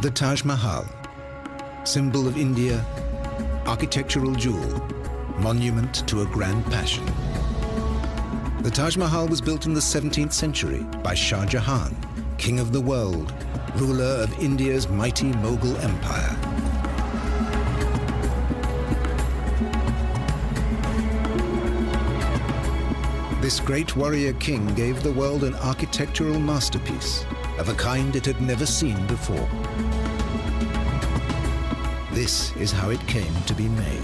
The Taj Mahal, symbol of India, architectural jewel, monument to a grand passion. The Taj Mahal was built in the 17th century by Shah Jahan, king of the world, ruler of India's mighty Mughal empire. This great warrior king gave the world an architectural masterpiece of a kind it had never seen before. This is how it came to be made.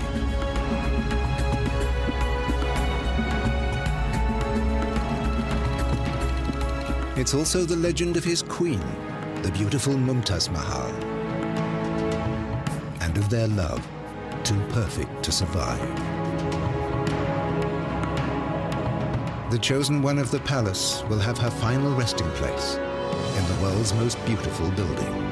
It's also the legend of his queen, the beautiful Mumtaz Mahal, and of their love, too perfect to survive. The chosen one of the palace will have her final resting place in the world's most beautiful building.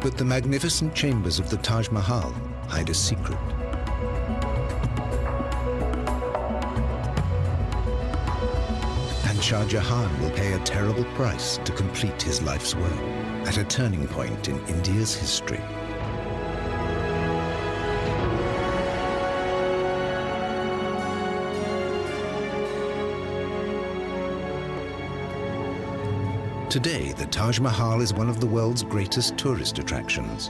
But the magnificent chambers of the Taj Mahal hide a secret. And Shah Jahan will pay a terrible price to complete his life's work at a turning point in India's history. Today, the Taj Mahal is one of the world's greatest tourist attractions.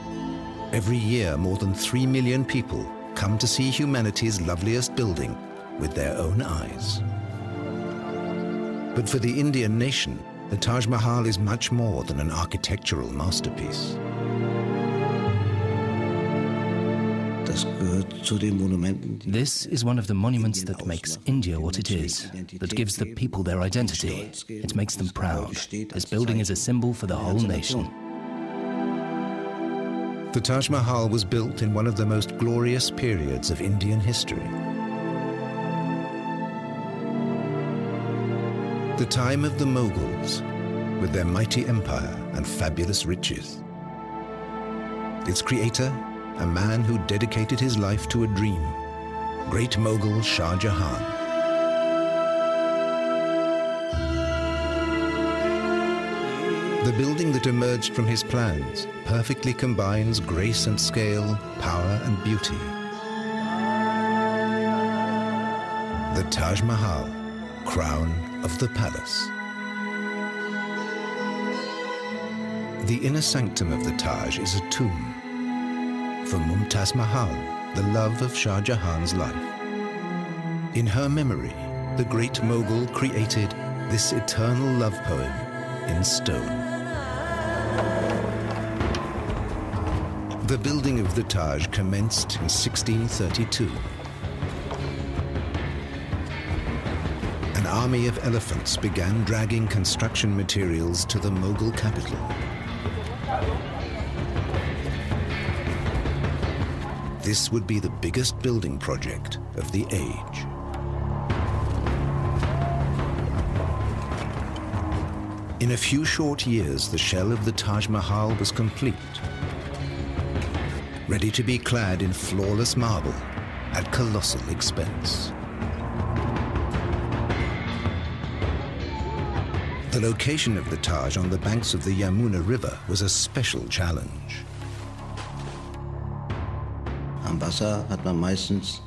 Every year, more than 3 million people come to see humanity's loveliest building with their own eyes. But for the Indian nation, the Taj Mahal is much more than an architectural masterpiece. This is one of the monuments that makes India what it is, that gives the people their identity. It makes them proud. This building is a symbol for the whole nation. The Taj Mahal was built in one of the most glorious periods of Indian history. The time of the Mughals, with their mighty empire and fabulous riches. Its creator, a man who dedicated his life to a dream, great Mughal Shah Jahan. The building that emerged from his plans perfectly combines grace and scale, power and beauty. The Taj Mahal, crown of the palace. The inner sanctum of the Taj is a tomb for Mumtaz Mahal, the love of Shah Jahan's life. In her memory, the great Mughal created this eternal love poem in stone. The building of the Taj commenced in 1632. An army of elephants began dragging construction materials to the Mughal capital. This would be the biggest building project of the age. In a few short years, the shell of the Taj Mahal was complete, ready to be clad in flawless marble at colossal expense. The location of the Taj on the banks of the Yamuna River was a special challenge. Am Wasser hat man meistens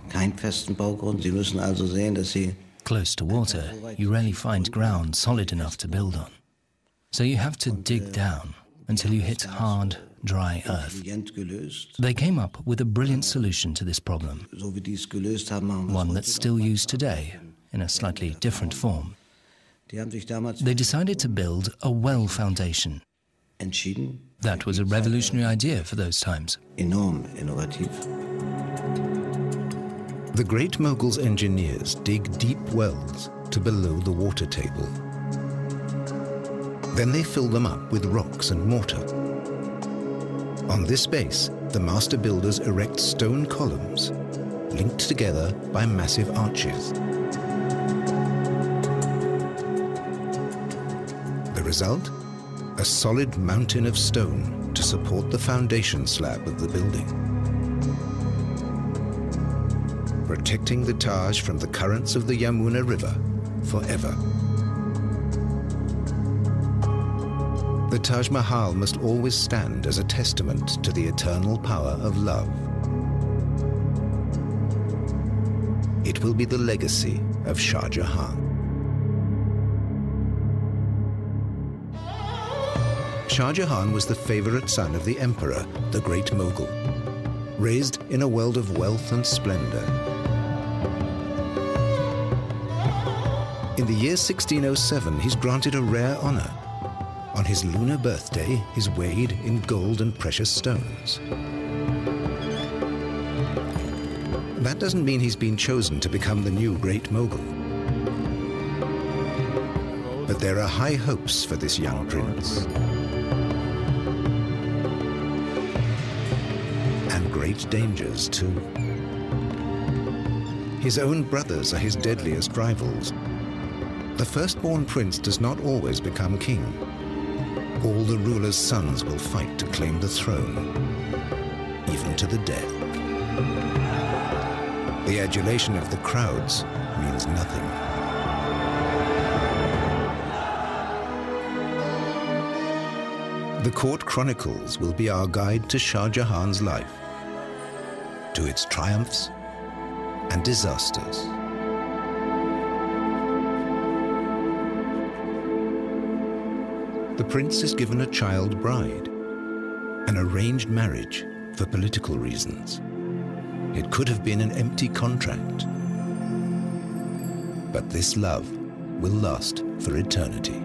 keinen festen Baugrund. Sie müssen also sehen, dass Sie Close to water, you rarely find ground solid enough to build on. So you have to dig down until you hit hard, dry earth. They came up with a brilliant solution to this problem, one that's still used today in a slightly different form. They decided to build a well foundation. That was a revolutionary idea for those times. Enorm innovativ. The great Mughals' engineers dig deep wells to below the water table. Then they fill them up with rocks and mortar. On this base, the master builders erect stone columns, linked together by massive arches. The result? A solid mountain of stone to support the foundation slab of the building. protecting the Taj from the currents of the Yamuna River forever. The Taj Mahal must always stand as a testament to the eternal power of love. It will be the legacy of Shah Jahan. Shah Jahan was the favorite son of the emperor, the Great Mughal, raised in a world of wealth and splendor. In the year 1607, he's granted a rare honor. On his lunar birthday, he's weighed in gold and precious stones. That doesn't mean he's been chosen to become the new Great Mughal. But there are high hopes for this young prince. And great dangers, too. His own brothers are his deadliest rivals. The firstborn prince does not always become king. All the ruler's sons will fight to claim the throne, even to the death. The adulation of the crowds means nothing. The court chronicles will be our guide to Shah Jahan's life, to its triumphs and disasters. The prince is given a child bride, an arranged marriage for political reasons. It could have been an empty contract. But this love will last for eternity.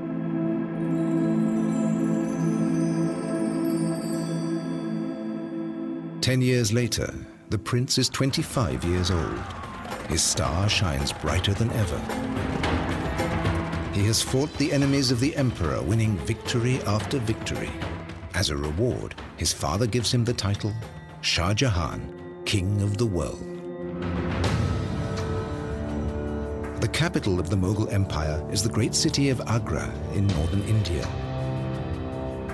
Ten years later, the prince is 25 years old. His star shines brighter than ever. He has fought the enemies of the emperor, winning victory after victory. As a reward, his father gives him the title Shah Jahan, King of the World. The capital of the Mughal Empire is the great city of Agra in northern India,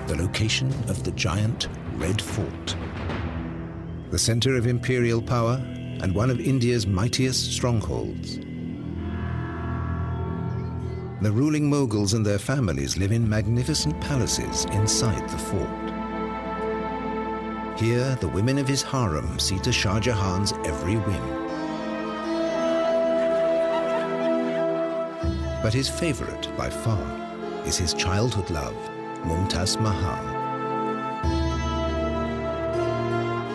the location of the giant Red Fort. The center of imperial power and one of India's mightiest strongholds. The ruling Mughals and their families live in magnificent palaces inside the fort. Here, the women of his harem see to Shah Jahan's every whim. But his favorite, by far, is his childhood love, Mumtaz Mahal.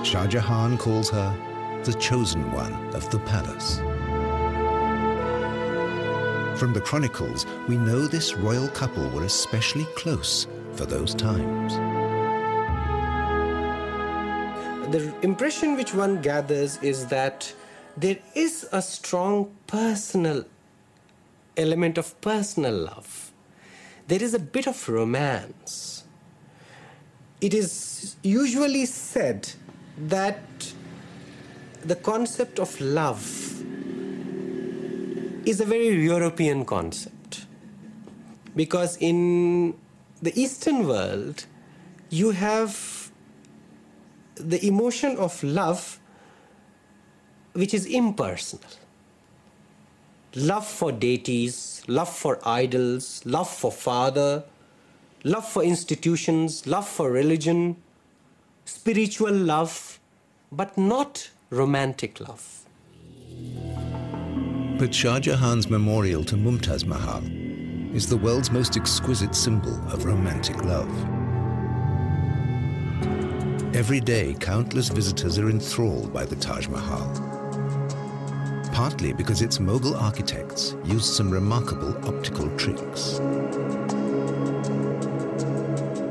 Shah Jahan calls her the chosen one of the palace. From the chronicles, we know this royal couple were especially close for those times. The impression which one gathers is that there is a strong personal element of personal love. There is a bit of romance. It is usually said that the concept of love is a very European concept, because in the Eastern world you have the emotion of love which is impersonal. Love for deities, love for idols, love for father, love for institutions, love for religion, spiritual love, but not romantic love. But Shah Jahan's memorial to Mumtaz Mahal is the world's most exquisite symbol of romantic love. Every day, countless visitors are enthralled by the Taj Mahal, partly because its Mughal architects used some remarkable optical tricks.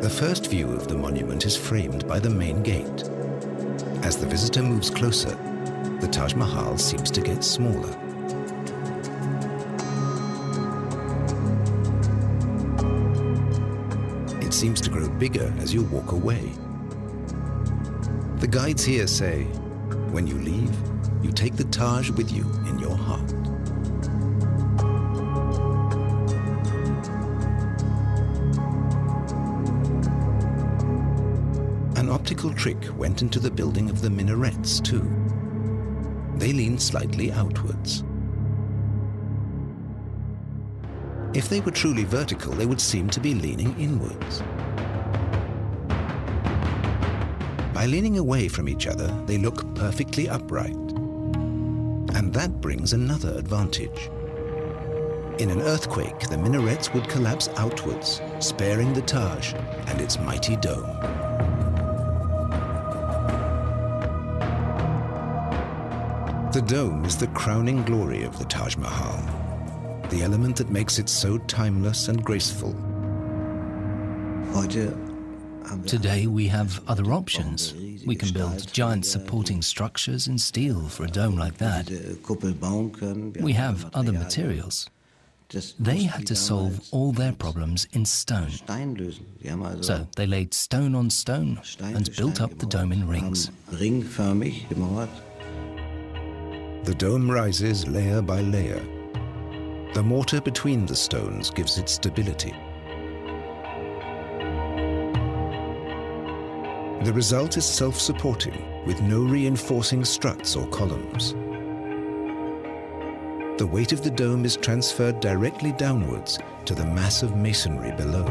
The first view of the monument is framed by the main gate. As the visitor moves closer, the Taj Mahal seems to get smaller. It seems to grow bigger as you walk away. The guides here say, when you leave, you take the Taj with you in your heart. An optical trick went into the building of the minarets too. they lean slightly outwards. If they were truly vertical, they would seem to be leaning inwards. By leaning away from each other, they look perfectly upright. And that brings another advantage. In an earthquake, the minarets would collapse outwards, sparing the Taj and its mighty dome. The dome is the crowning glory of the Taj Mahal, the element that makes it so timeless and graceful. Today we have other options. We can build giant supporting structures in steel for a dome like that. We have other materials. They had to solve all their problems in stone. So they laid stone on stone and built up the dome in rings. The dome rises layer by layer. The mortar between the stones gives it stability. The result is self-supporting, with no reinforcing struts or columns. The weight of the dome is transferred directly downwards to the mass of masonry below.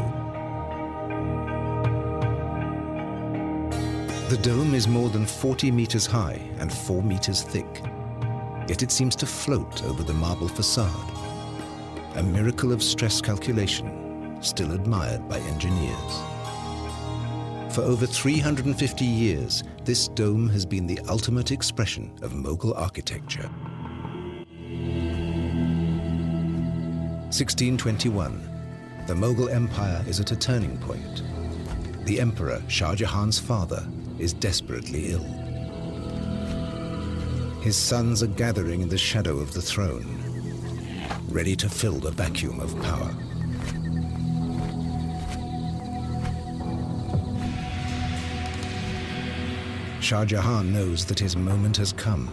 The dome is more than 40 meters high and 4 meters thick, yet it seems to float over the marble facade, a miracle of stress calculation still admired by engineers. For over 350 years, this dome has been the ultimate expression of Mughal architecture. 1621. The Mughal Empire is at a turning point. The Emperor, Shah Jahan's father, is desperately ill. His sons are gathering in the shadow of the throne, ready to fill the vacuum of power. Shah Jahan knows that his moment has come.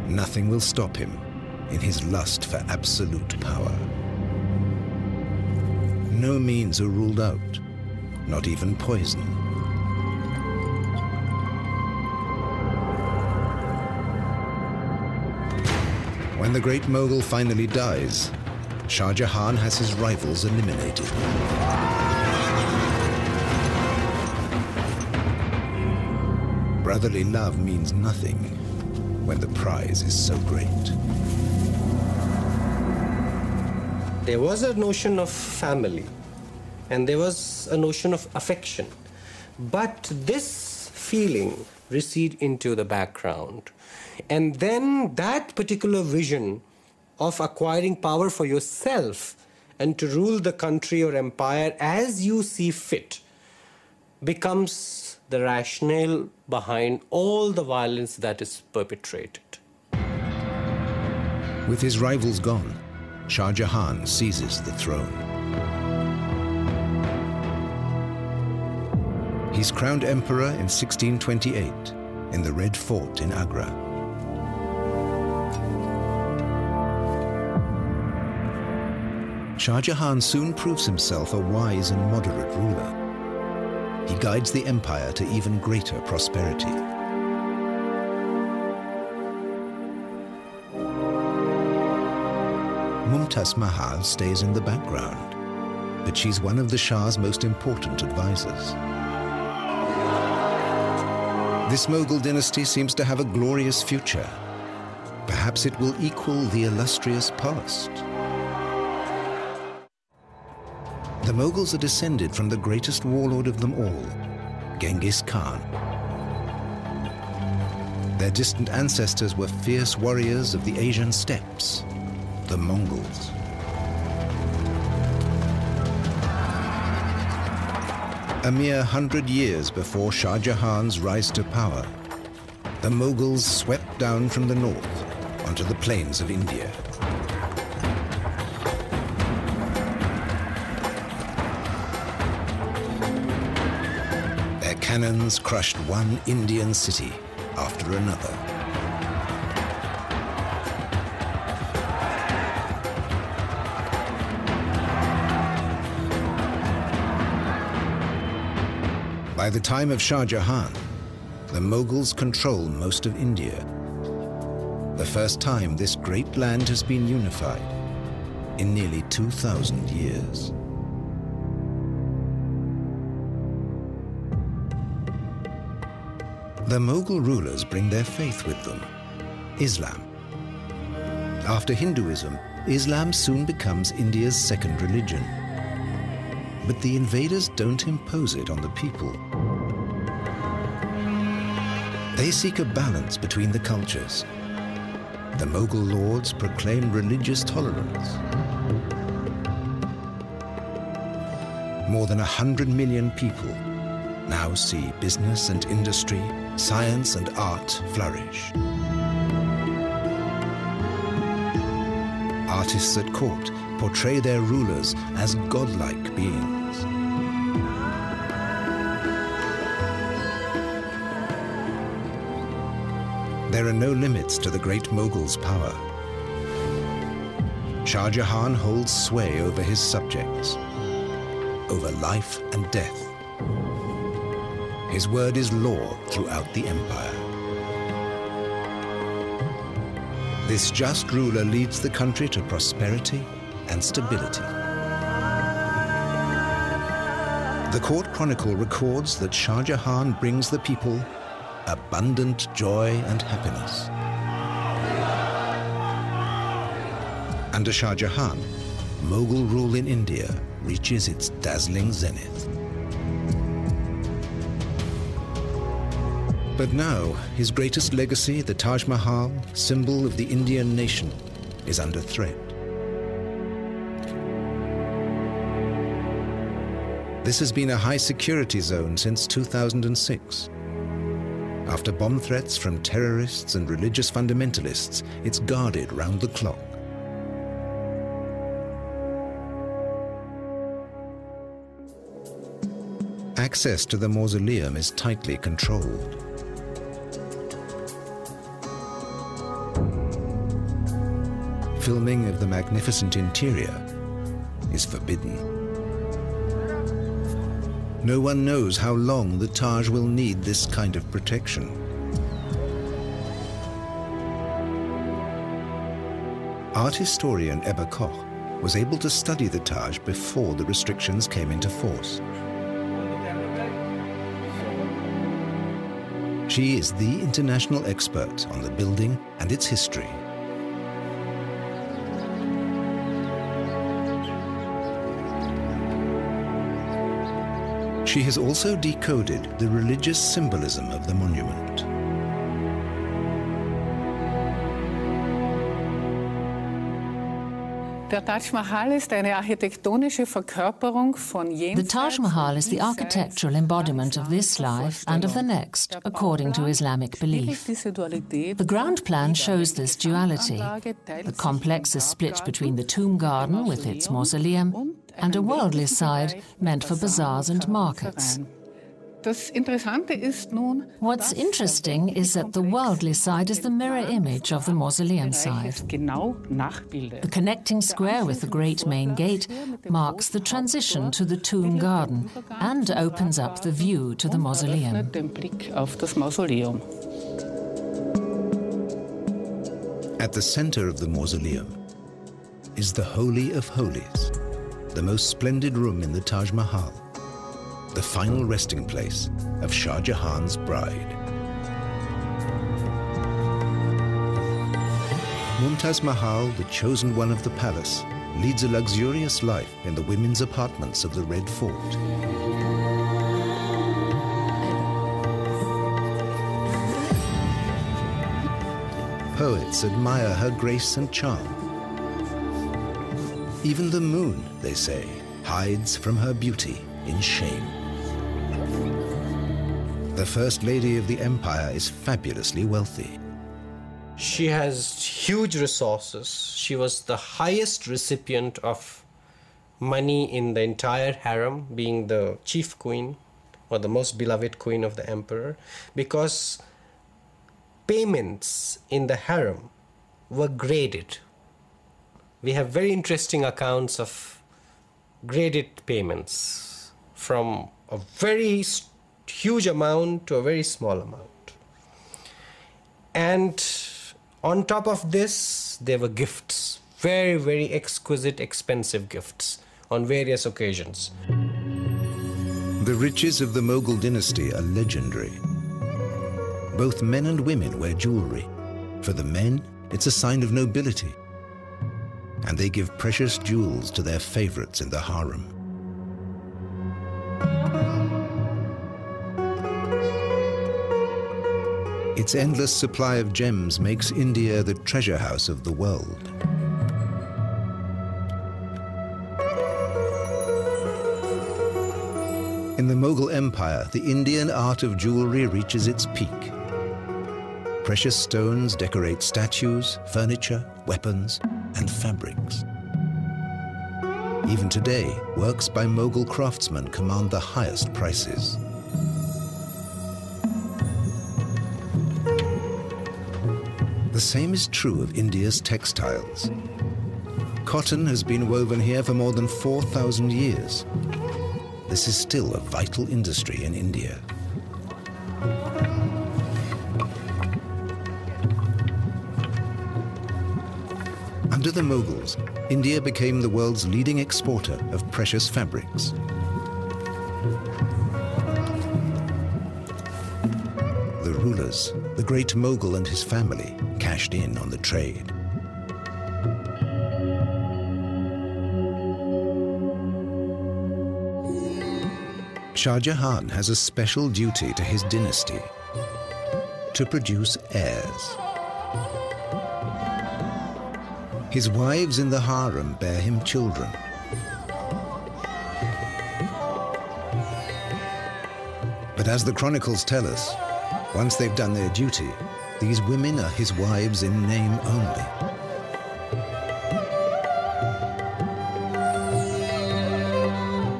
Nothing will stop him in his lust for absolute power. No means are ruled out, not even poison. When the great Mughal finally dies, Shah Jahan has his rivals eliminated. Brotherly love means nothing when the prize is so great. There was a notion of family, and there was a notion of affection. But this feeling receded into the background. And then that particular vision of acquiring power for yourself and to rule the country or empire as you see fit becomes the rationale behind all the violence that is perpetrated. With his rivals gone, Shah Jahan seizes the throne. He's crowned emperor in 1628 in the Red Fort in Agra. Shah Jahan soon proves himself a wise and moderate ruler. He guides the empire to even greater prosperity. Mumtaz Mahal stays in the background, but she's one of the Shah's most important advisors. This Mughal dynasty seems to have a glorious future. Perhaps it will equal the illustrious past. The Mughals are descended from the greatest warlord of them all, Genghis Khan. Their distant ancestors were fierce warriors of the Asian steppes, the Mongols. A mere 100 years before Shah Jahan's rise to power, the Mughals swept down from the north onto the plains of India. Their cannons crushed one Indian city after another. By the time of Shah Jahan, the Mughals control most of India. The first time this great land has been unified in nearly 2,000 years. The Mughal rulers bring their faith with them, Islam. After Hinduism, Islam soon becomes India's second religion. But the invaders don't impose it on the people. They seek a balance between the cultures. The Mughal lords proclaim religious tolerance. More than 100 million people now see business and industry, science and art flourish. Artists at court portray their rulers as godlike beings. There are no limits to the great Mughals' power. Shah Jahan holds sway over his subjects, over life and death. His word is law throughout the empire. This just ruler leads the country to prosperity and stability. The court chronicle records that Shah Jahan brings the people abundant joy and happiness. Under Shah Jahan, Mughal rule in India reaches its dazzling zenith. But now, his greatest legacy, the Taj Mahal, symbol of the Indian nation, is under threat. This has been a high-security zone since 2006. After bomb threats from terrorists and religious fundamentalists, it's guarded round the clock. Access to the mausoleum is tightly controlled. Filming of the magnificent interior is forbidden. No one knows how long the Taj will need this kind of protection. Art historian Ebba Koch was able to study the Taj before the restrictions came into force. She is the international expert on the building and its history. She has also decoded the religious symbolism of the monument. The Taj Mahal is the architectural embodiment of this life and of the next, according to Islamic belief. The ground plan shows this duality. The complex is split between the tomb garden with its mausoleum and a worldly side meant for bazaars and markets. What's interesting is that the worldly side is the mirror image of the mausoleum side. The connecting square with the great main gate marks the transition to the tomb garden and opens up the view to the mausoleum. At the center of the mausoleum is the Holy of Holies, the most splendid room in the Taj Mahal, the final resting place of Shah Jahan's bride. Mumtaz Mahal, the chosen one of the palace, leads a luxurious life in the women's apartments of the Red Fort. Poets admire her grace and charm. Even the moon, they say, hides from her beauty in shame. The First Lady of the Empire is fabulously wealthy. She has huge resources. She was the highest recipient of money in the entire harem, being the chief queen or the most beloved queen of the emperor, because payments in the harem were graded. We have very interesting accounts of graded payments from a very huge amount to a very small amount. And on top of this, there were gifts, very, very exquisite, expensive gifts on various occasions. The riches of the Mughal dynasty are legendary. Both men and women wear jewelry. For the men, it's a sign of nobility. And they give precious jewels to their favorites in the harem. Its endless supply of gems makes India the treasure house of the world. In the Mughal Empire, the Indian art of jewelry reaches its peak. Precious stones decorate statues, furniture, weapons, and fabrics. Even today, works by Mughal craftsmen command the highest prices. The same is true of India's textiles. Cotton has been woven here for more than 4,000 years. This is still a vital industry in India. Under the Mughals, India became the world's leading exporter of precious fabrics. The rulers, the great Mughal and his family, cashed in on the trade. Shah Jahan has a special duty to his dynasty: to produce heirs. His wives in the harem bear him children. But as the chronicles tell us, once they've done their duty, these women are his wives in name only.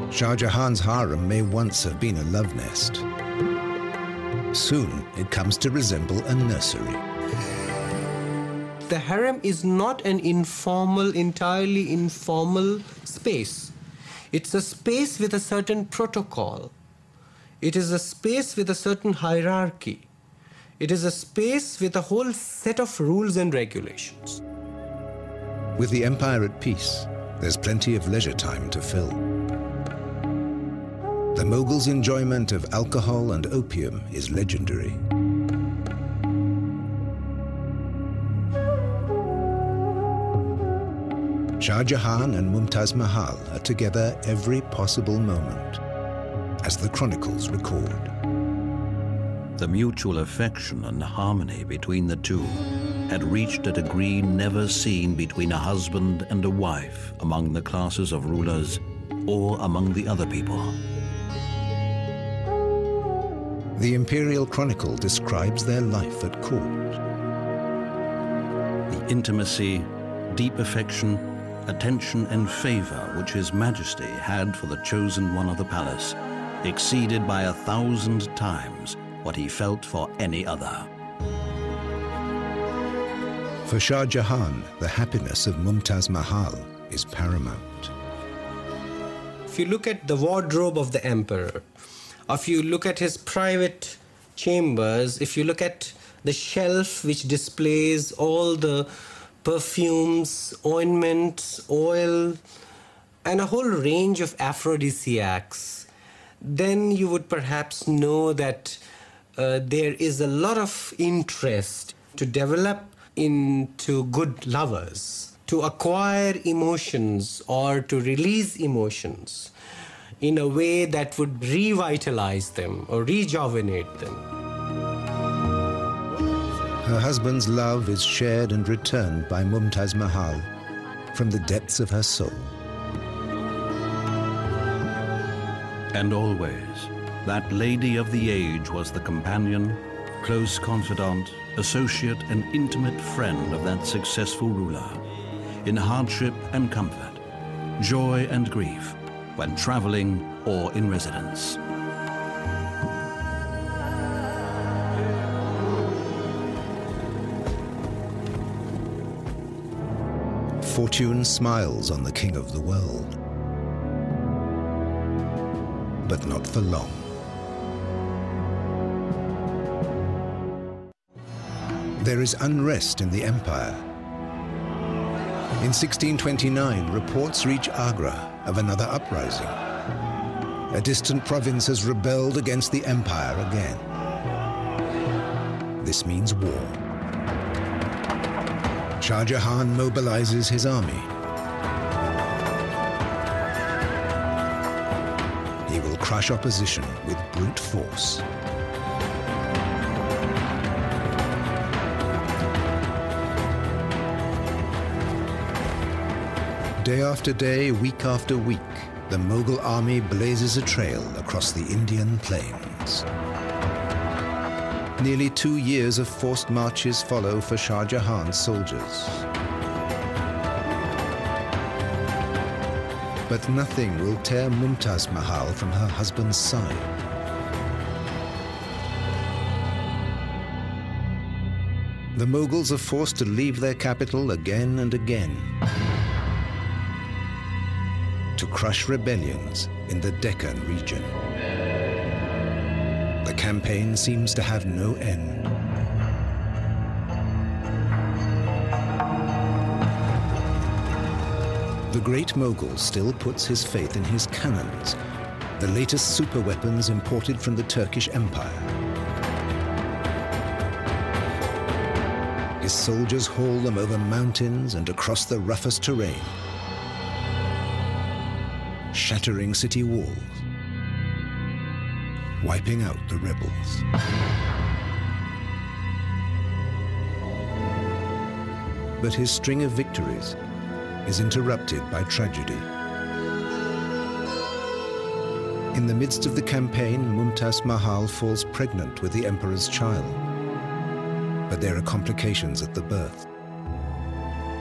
Shah Jahan's harem may once have been a love nest. Soon it comes to resemble a nursery. The harem is not an informal, entirely informal space. It's a space with a certain protocol. It is a space with a certain hierarchy. It is a space with a whole set of rules and regulations. With the empire at peace, there's plenty of leisure time to fill. The Mughals' enjoyment of alcohol and opium is legendary. Shah Jahan and Mumtaz Mahal are together every possible moment, as the chronicles record. The mutual affection and harmony between the two had reached a degree never seen between a husband and a wife among the classes of rulers or among the other people. The Imperial Chronicle describes their life at court. The intimacy, deep affection, attention and favor which His Majesty had for the chosen one of the palace exceeded by 1,000 times what he felt for any other. For Shah Jahan, the happiness of Mumtaz Mahal is paramount. If you look at the wardrobe of the emperor, if you look at his private chambers, if you look at the shelf which displays all the perfumes, ointments, oil, and a whole range of aphrodisiacs, then you would perhaps know that there is a lot of interest to develop into good lovers, to acquire emotions or to release emotions in a way that would revitalize them or rejuvenate them. Her husband's love is shared and returned by Mumtaz Mahal from the depths of her soul. And always, that lady of the age was the companion, close confidant, associate and intimate friend of that successful ruler, in hardship and comfort, joy and grief, when traveling or in residence. Fortune smiles on the king of the world, but not for long. There is unrest in the empire. In 1629, reports reach Agra of another uprising. A distant province has rebelled against the empire again. This means war. Shah Jahan mobilizes his army. He will crush opposition with brute force. Day after day, week after week, the Mughal army blazes a trail across the Indian plains. Nearly 2 years of forced marches follow for Shah Jahan's soldiers. But nothing will tear Mumtaz Mahal from her husband's side. The Mughals are forced to leave their capital again and again to crush rebellions in the Deccan region. The campaign seems to have no end. The great Mughal still puts his faith in his cannons, the latest superweapons imported from the Turkish Empire. His soldiers haul them over mountains and across the roughest terrain, shattering city walls, wiping out the rebels. But his string of victories is interrupted by tragedy. In the midst of the campaign, Mumtaz Mahal falls pregnant with the emperor's child. But there are complications at the birth.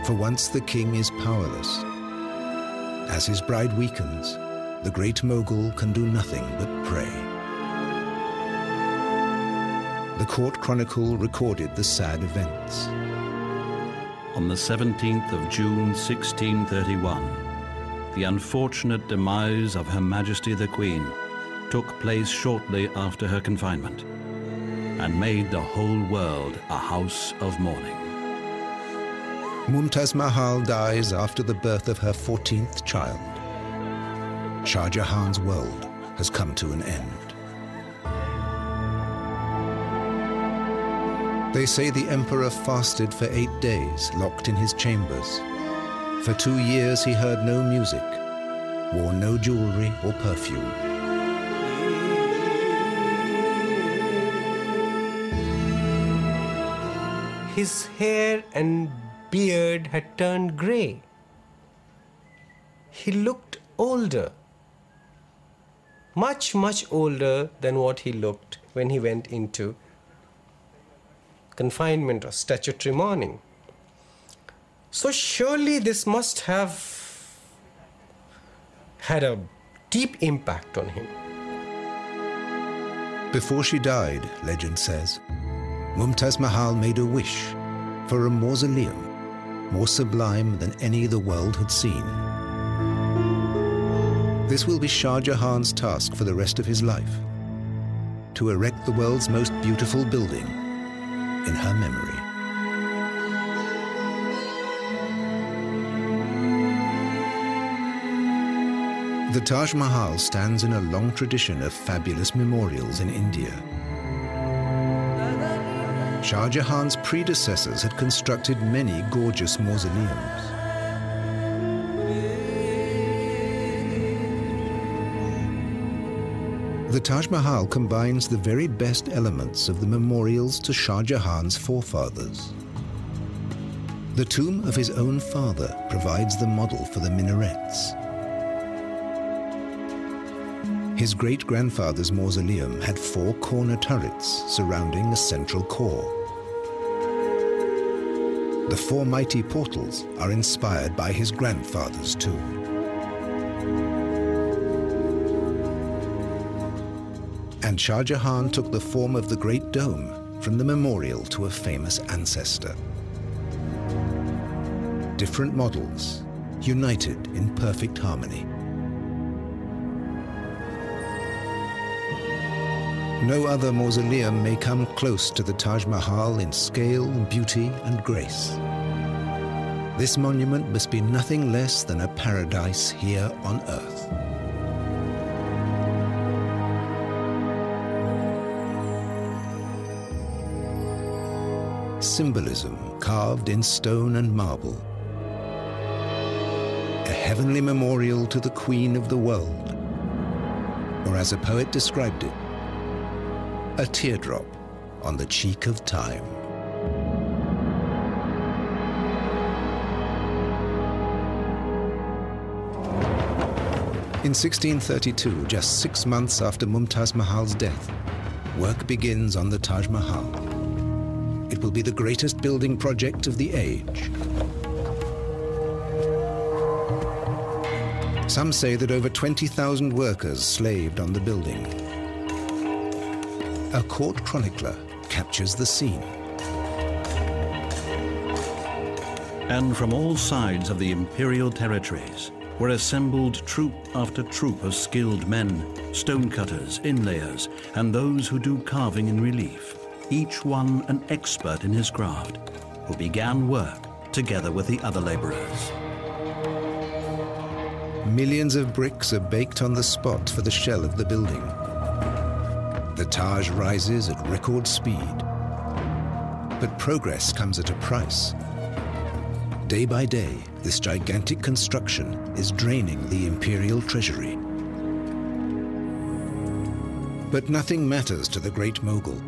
For once, the king is powerless. As his bride weakens, the great Mughal can do nothing but pray. The court chronicle recorded the sad events. On the 17th of June 1631, the unfortunate demise of Her Majesty the Queen took place shortly after her confinement and made the whole world a house of mourning. Mumtaz Mahal dies after the birth of her 14th child. Shah Jahan's world has come to an end. They say the emperor fasted for 8 days, locked in his chambers. For 2 years he heard no music, wore no jewelry or perfume. His hair and beard had turned grey. He looked older, much, much older than what he looked when he went into confinement or statutory mourning. So surely this must have had a deep impact on him. Before she died, legend says, Mumtaz Mahal made a wish for a mausoleum more sublime than any the world had seen. This will be Shah Jahan's task for the rest of his life, to erect the world's most beautiful building in her memory. The Taj Mahal stands in a long tradition of fabulous memorials in India. Shah Jahan's predecessors had constructed many gorgeous mausoleums. The Taj Mahal combines the very best elements of the memorials to Shah Jahan's forefathers. The tomb of his own father provides the model for the minarets. His great-grandfather's mausoleum had 4 corner turrets surrounding a central core. The 4 mighty portals are inspired by his grandfather's tomb. And Shah Jahan took the form of the Great Dome from the memorial to a famous ancestor. Different models, united in perfect harmony. No other mausoleum may come close to the Taj Mahal in scale, beauty, and grace. This monument must be nothing less than a paradise here on earth. Symbolism carved in stone and marble. A heavenly memorial to the Queen of the world. Or as a poet described it, a teardrop on the cheek of time. In 1632, just 6 months after Mumtaz Mahal's death, work begins on the Taj Mahal. It will be the greatest building project of the age. Some say that over 20,000 workers slaved on the building. A court chronicler captures the scene. And from all sides of the imperial territories were assembled troop after troop of skilled men, stonecutters, inlayers, and those who do carving in relief, each one an expert in his craft, who began work together with the other laborers. Millions of bricks are baked on the spot for the shell of the building. The Taj rises at record speed. But progress comes at a price. Day by day, this gigantic construction is draining the imperial treasury. But nothing matters to the great mogul.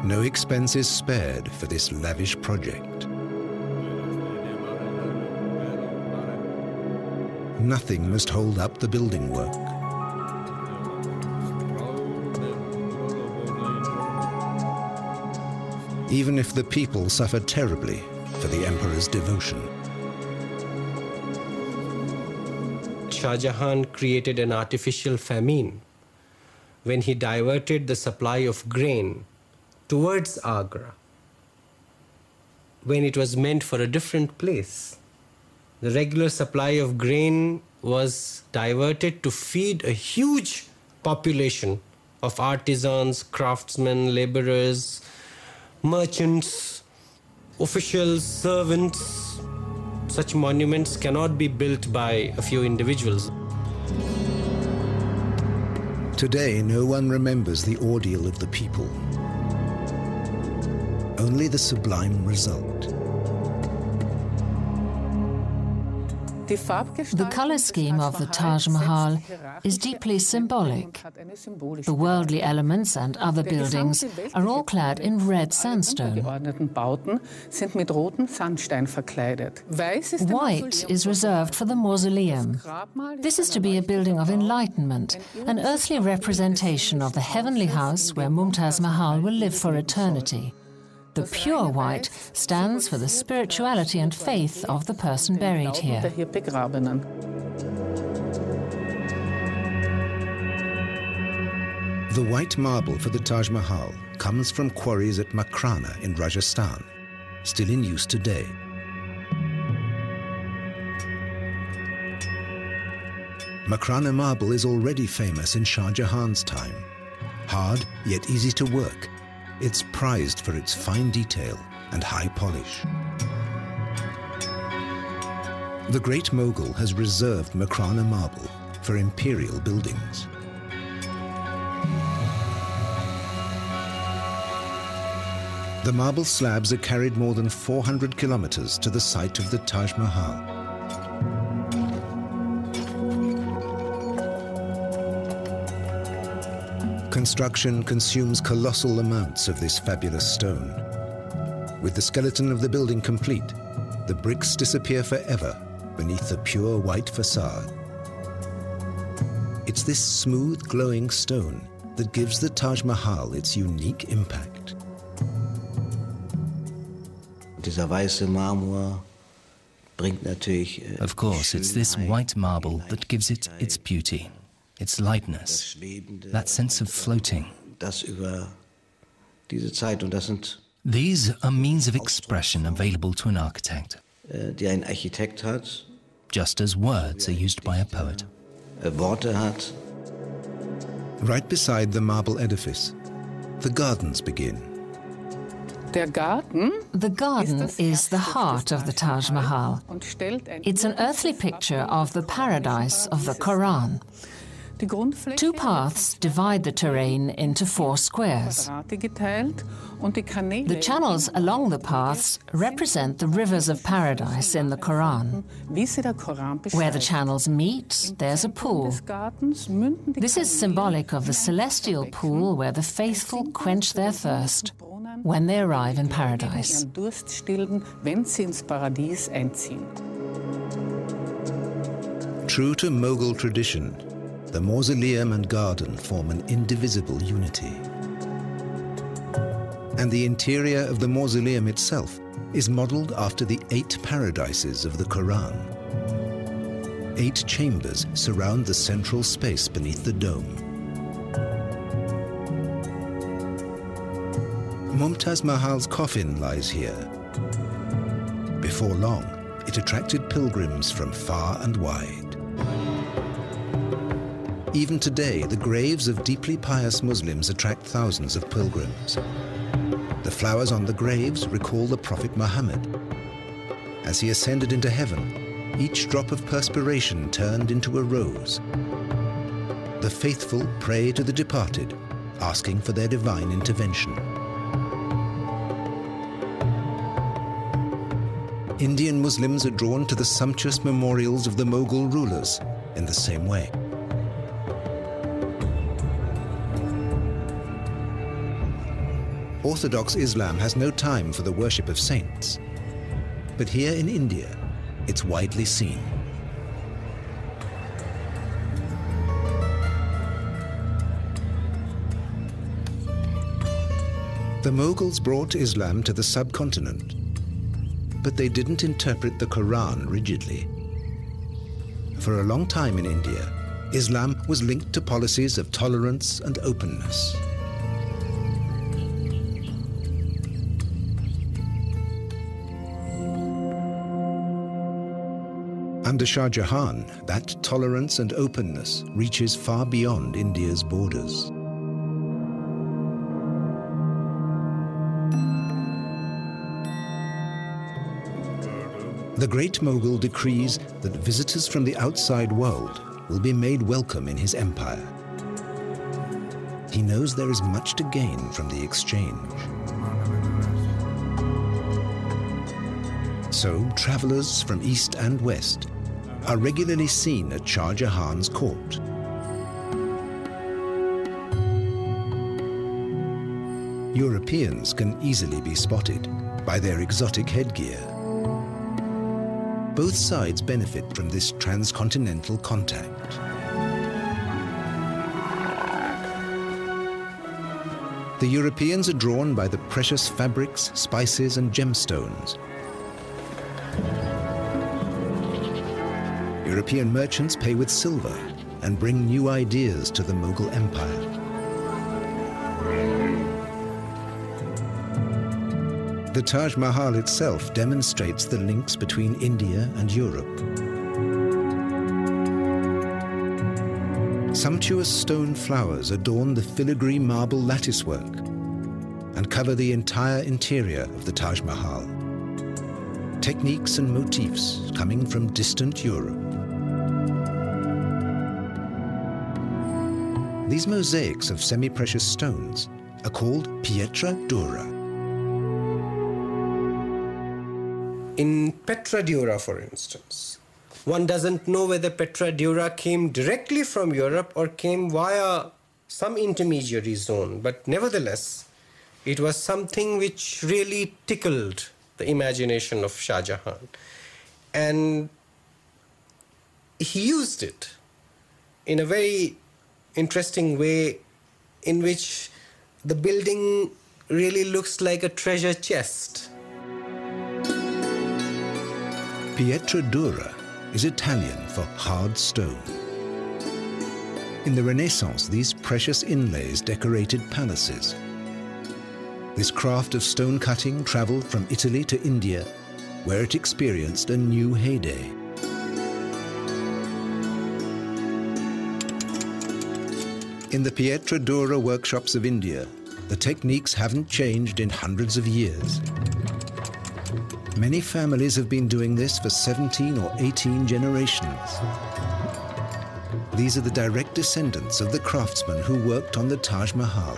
No expense is spared for this lavish project. Nothing must hold up the building work. Even if the people suffer terribly for the emperor's devotion. Shah Jahan created an artificial famine when he diverted the supply of grain towards Agra, when it was meant for a different place. The regular supply of grain was diverted to feed a huge population of artisans, craftsmen, laborers, merchants, officials, servants. Such monuments cannot be built by a few individuals. Today, no one remembers the ordeal of the people. Only the sublime result. The color scheme of the Taj Mahal is deeply symbolic. The worldly elements and other buildings are all clad in red sandstone. White is reserved for the mausoleum. This is to be a building of enlightenment, an earthly representation of the heavenly house where Mumtaz Mahal will live for eternity. The pure white stands for the spirituality and faith of the person buried here. The white marble for the Taj Mahal comes from quarries at Makrana in Rajasthan, still in use today. Makrana marble is already famous in Shah Jahan's time. Hard, yet easy to work. It's prized for its fine detail and high polish. The great mogul has reserved Makrana marble for imperial buildings. The marble slabs are carried more than 400 kilometers to the site of the Taj Mahal. Construction consumes colossal amounts of this fabulous stone. With the skeleton of the building complete, the bricks disappear forever beneath the pure white facade. It's this smooth, glowing stone that gives the Taj Mahal its unique impact. Of course, it's this white marble that gives it its beauty, its lightness, that sense of floating. These are means of expression available to an architect, just as words are used by a poet. Right beside the marble edifice, the gardens begin. The garden is the heart of the Taj Mahal. It's an earthly picture of the paradise of the Quran. 2 paths divide the terrain into 4 squares. The channels along the paths represent the rivers of paradise in the Quran. Where the channels meet, there's a pool. This is symbolic of the celestial pool where the faithful quench their thirst when they arrive in paradise. True to Mughal tradition, the mausoleum and garden form an indivisible unity. And the interior of the mausoleum itself is modeled after the 8 paradises of the Quran. 8 chambers surround the central space beneath the dome. Mumtaz Mahal's coffin lies here. Before long, it attracted pilgrims from far and wide. Even today, the graves of deeply pious Muslims attract thousands of pilgrims. The flowers on the graves recall the Prophet Muhammad. As he ascended into heaven, each drop of perspiration turned into a rose. The faithful pray to the departed, asking for their divine intervention. Indian Muslims are drawn to the sumptuous memorials of the Mughal rulers in the same way. Orthodox Islam has no time for the worship of saints. But here in India, it's widely seen. The Mughals brought Islam to the subcontinent, but they didn't interpret the Quran rigidly. For a long time in India, Islam was linked to policies of tolerance and openness. Under Shah Jahan, that tolerance and openness reaches far beyond India's borders. The Great Mughal decrees that visitors from the outside world will be made welcome in his empire. He knows there is much to gain from the exchange. So, travelers from east and west are regularly seen at Shah Jahan's court. Europeans can easily be spotted by their exotic headgear. Both sides benefit from this transcontinental contact. The Europeans are drawn by the precious fabrics, spices, and gemstones. European merchants pay with silver and bring new ideas to the Mughal Empire. The Taj Mahal itself demonstrates the links between India and Europe. Sumptuous stone flowers adorn the filigree marble latticework and cover the entire interior of the Taj Mahal. Techniques and motifs coming from distant Europe. These mosaics of semi-precious stones are called pietra dura. In Petra Dura, for instance, one doesn't know whether Petra Dura came directly from Europe or came via some intermediary zone, but nevertheless, it was something which really tickled the imagination of Shah Jahan. And he used it in a very interesting way in which the building really looks like a treasure chest. Pietra dura is Italian for hard stone. In the Renaissance, these precious inlays decorated palaces. This craft of stone cutting traveled from Italy to India, where it experienced a new heyday. In the Pietra Dura workshops of India, the techniques haven't changed in hundreds of years. Many families have been doing this for 17 or 18 generations. These are the direct descendants of the craftsmen who worked on the Taj Mahal.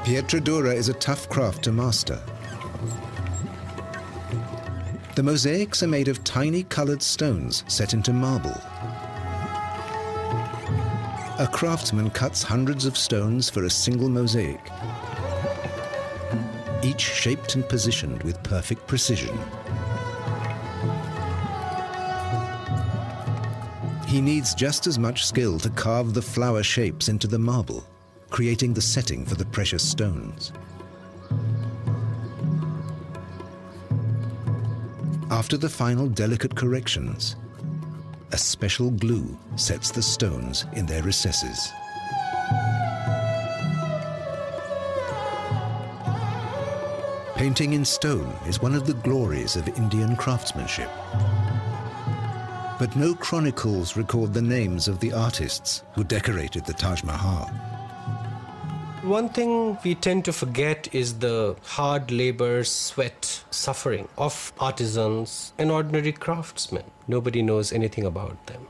Pietra Dura is a tough craft to master. The mosaics are made of tiny colored stones set into marble. A craftsman cuts hundreds of stones for a single mosaic, each shaped and positioned with perfect precision. He needs just as much skill to carve the flower shapes into the marble, creating the setting for the precious stones. After the final delicate corrections, a special glue sets the stones in their recesses. Painting in stone is one of the glories of Indian craftsmanship. But no chronicles record the names of the artists who decorated the Taj Mahal. One thing we tend to forget is the hard labor, sweat, suffering of artisans and ordinary craftsmen. Nobody knows anything about them.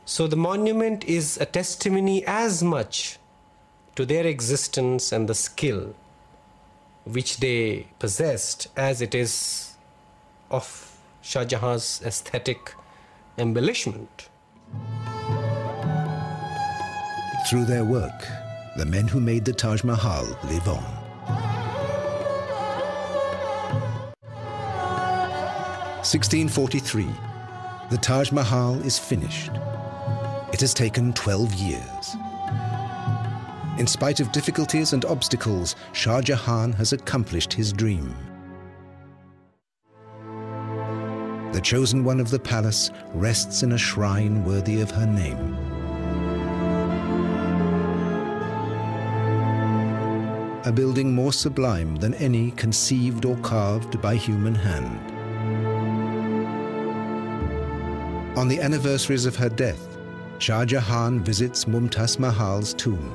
So the monument is a testimony as much to their existence and the skill which they possessed as it is of Shah Jahan's aesthetic embellishment. Through their work, the men who made the Taj Mahal live on. (1643). The Taj Mahal is finished. It has taken 12 years. In spite of difficulties and obstacles, Shah Jahan has accomplished his dream. The chosen one of the palace rests in a shrine worthy of her name. A building more sublime than any conceived or carved by human hand. On the anniversaries of her death, Shah Jahan visits Mumtaz Mahal's tomb.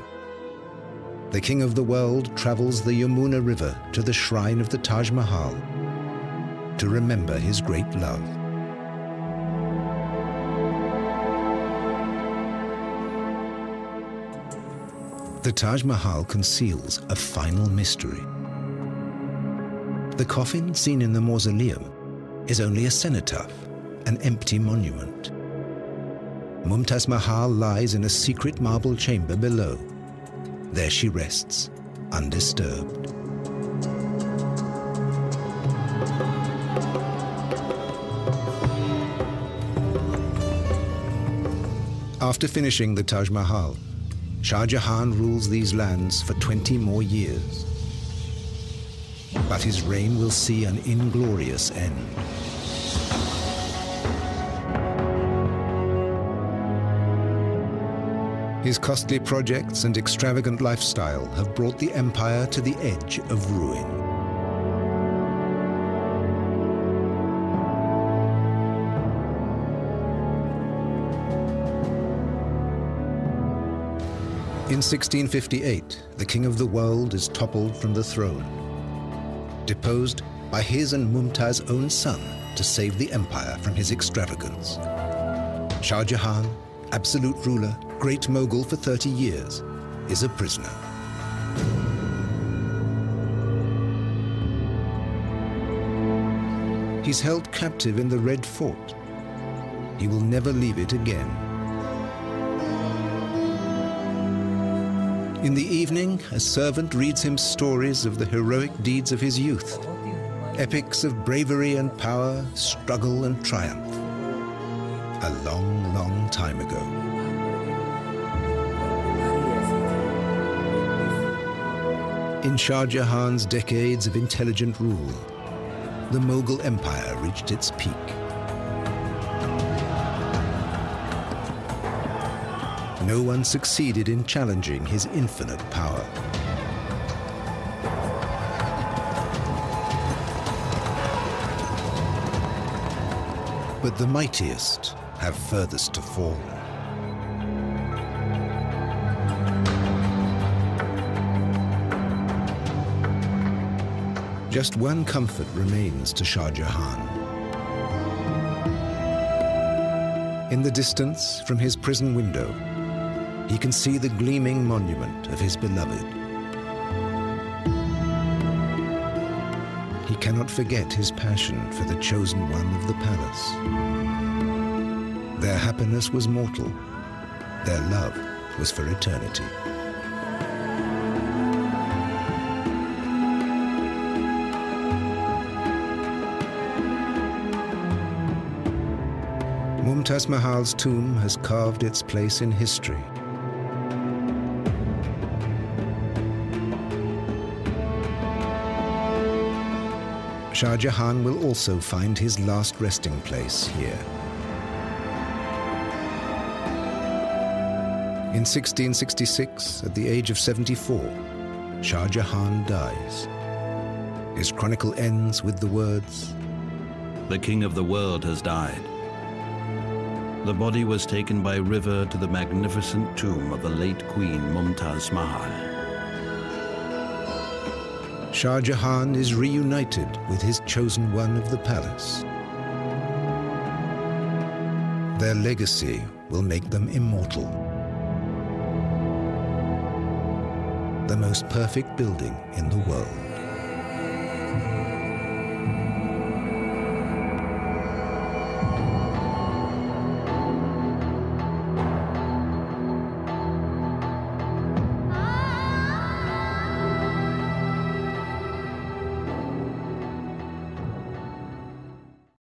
The king of the world travels the Yamuna River to the shrine of the Taj Mahal to remember his great love. The Taj Mahal conceals a final mystery. The coffin seen in the mausoleum is only a cenotaph, an empty monument. Mumtaz Mahal lies in a secret marble chamber below. There she rests, undisturbed. After finishing the Taj Mahal, Shah Jahan rules these lands for 20 more years. But his reign will see an inglorious end. His costly projects and extravagant lifestyle have brought the empire to the edge of ruin. In 1658, the king of the world is toppled from the throne, deposed by his and Mumtaz's own son to save the empire from his extravagance. Shah Jahan, absolute ruler, great mogul for 30 years, is a prisoner. He's held captive in the Red Fort. He will never leave it again. In the evening, a servant reads him stories of the heroic deeds of his youth, epics of bravery and power, struggle and triumph. A long, long time ago. In Shah Jahan's decades of intelligent rule, the Mughal Empire reached its peak. No one succeeded in challenging his infinite power. But the mightiest have furthest to fall. Just one comfort remains to Shah Jahan. In the distance, from his prison window, he can see the gleaming monument of his beloved. He cannot forget his passion for the chosen one of the palace. Their happiness was mortal. Their love was for eternity. Mumtaz Mahal's tomb has carved its place in history. Shah Jahan will also find his last resting place here. In 1666, at the age of 74, Shah Jahan dies. His chronicle ends with the words, "The king of the world has died." The body was taken by river to the magnificent tomb of the late Queen Mumtaz Mahal. Shah Jahan is reunited with his chosen one of the palace. Their legacy will make them immortal. The most perfect building in the world.